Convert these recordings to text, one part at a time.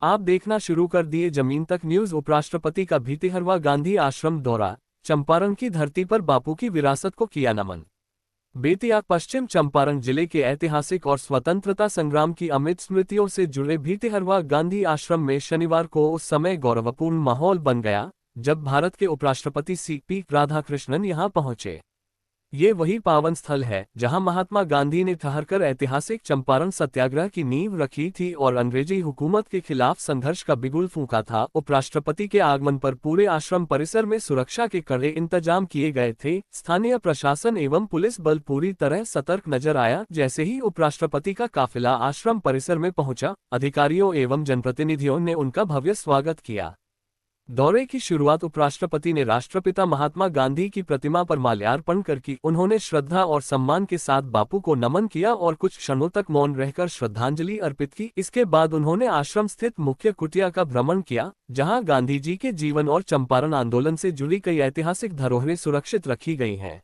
आप देखना शुरू कर दिए जमीन तक न्यूज। उपराष्ट्रपति का भितिहरवा गांधी आश्रम दौरा, चंपारण की धरती पर बापू की विरासत को किया नमन। बेतिया पश्चिम चंपारण जिले के ऐतिहासिक और स्वतंत्रता संग्राम की अमिट स्मृतियों से जुड़े भितिहरवा गांधी आश्रम में शनिवार को उस समय गौरवपूर्ण माहौल बन गया जब भारत के उपराष्ट्रपति सीपी राधाकृष्णन यहां पहुंचे। ये वही पावन स्थल है जहां महात्मा गांधी ने ठहरकर ऐतिहासिक चंपारण सत्याग्रह की नींव रखी थी और अंग्रेजी हुकूमत के खिलाफ संघर्ष का बिगुल फूंका था। उपराष्ट्रपति के आगमन पर पूरे आश्रम परिसर में सुरक्षा के कड़े इंतजाम किए गए थे। स्थानीय प्रशासन एवं पुलिस बल पूरी तरह सतर्क नजर आया। जैसे ही उपराष्ट्रपति का काफिला आश्रम परिसर में पहुंचा, अधिकारियों एवं जनप्रतिनिधियों ने उनका भव्य स्वागत किया। दौरे की शुरुआत उपराष्ट्रपति ने राष्ट्रपिता महात्मा गांधी की प्रतिमा पर माल्यार्पण कर की। उन्होंने श्रद्धा और सम्मान के साथ बापू को नमन किया और कुछ क्षणों तक मौन रहकर श्रद्धांजलि अर्पित की। इसके बाद उन्होंने आश्रम स्थित मुख्य कुटिया का भ्रमण किया, जहां गांधी जी के जीवन और चंपारण आंदोलन से जुड़ी कई ऐतिहासिक धरोहरें सुरक्षित रखी गई हैं।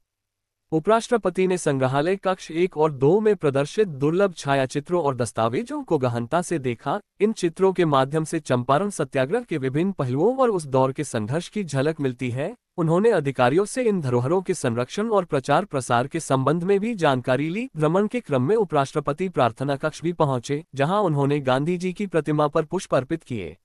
उपराष्ट्रपति ने संग्रहालय कक्ष 1 और 2 में प्रदर्शित दुर्लभ छायाचित्रों और दस्तावेजों को गहनता से देखा। इन चित्रों के माध्यम से चंपारण सत्याग्रह के विभिन्न पहलुओं और उस दौर के संघर्ष की झलक मिलती है। उन्होंने अधिकारियों से इन धरोहरों के संरक्षण और प्रचार प्रसार के संबंध में भी जानकारी ली। भ्रमण के क्रम में उपराष्ट्रपति प्रार्थना कक्ष भी पहुंचे, जहां उन्होंने गांधी जी की प्रतिमा पर पुष्प अर्पित किए।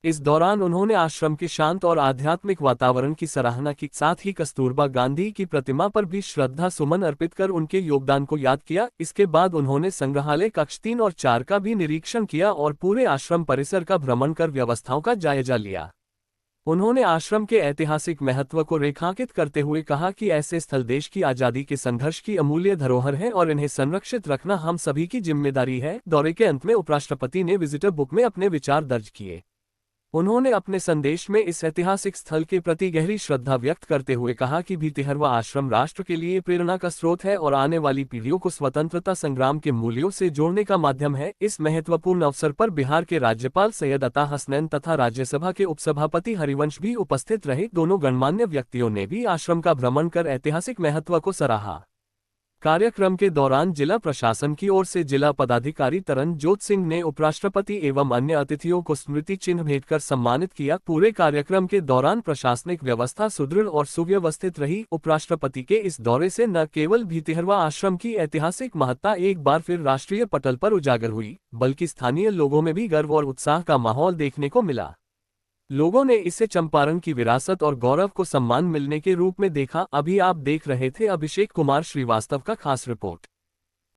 इस दौरान उन्होंने आश्रम के शांत और आध्यात्मिक वातावरण की सराहना की, साथ ही कस्तूरबा गांधी की प्रतिमा पर भी श्रद्धा सुमन अर्पित कर उनके योगदान को याद किया। इसके बाद उन्होंने संग्रहालय कक्ष 3 और 4 का भी निरीक्षण किया और पूरे आश्रम परिसर का भ्रमण कर व्यवस्थाओं का जायजा लिया। उन्होंने आश्रम के ऐतिहासिक महत्व को रेखांकित करते हुए कहा कि ऐसे स्थल देश की आजादी के संघर्ष की अमूल्य धरोहर है और इन्हें संरक्षित रखना हम सभी की जिम्मेदारी है। दौरे के अंत में उपराष्ट्रपति ने विजिटर बुक में अपने विचार दर्ज किए। उन्होंने अपने संदेश में इस ऐतिहासिक स्थल के प्रति गहरी श्रद्धा व्यक्त करते हुए कहा कि भितिहरवा आश्रम राष्ट्र के लिए प्रेरणा का स्रोत है और आने वाली पीढ़ियों को स्वतंत्रता संग्राम के मूल्यों से जोड़ने का माध्यम है। इस महत्वपूर्ण अवसर पर बिहार के राज्यपाल सैयद अता हसनैन तथा राज्यसभा के उपसभापति हरिवंश भी उपस्थित रहे। दोनों गणमान्य व्यक्तियों ने भी आश्रम का भ्रमण कर ऐतिहासिक महत्व को सराहा। कार्यक्रम के दौरान जिला प्रशासन की ओर से जिला पदाधिकारी तरनजोत सिंह ने उपराष्ट्रपति एवं अन्य अतिथियों को स्मृति चिन्ह भेंट कर सम्मानित किया। पूरे कार्यक्रम के दौरान प्रशासनिक व्यवस्था सुदृढ़ और सुव्यवस्थित रही। उपराष्ट्रपति के इस दौरे से न केवल भितिहरवा आश्रम की ऐतिहासिक महत्ता एक बार फिर राष्ट्रीय पटल पर उजागर हुई, बल्कि स्थानीय लोगों में भी गर्व और उत्साह का माहौल देखने को मिला। लोगों ने इसे चंपारण की विरासत और गौरव को सम्मान मिलने के रूप में देखा। अभी आप देख रहे थे अभिषेक कुमार श्रीवास्तव का खास रिपोर्ट।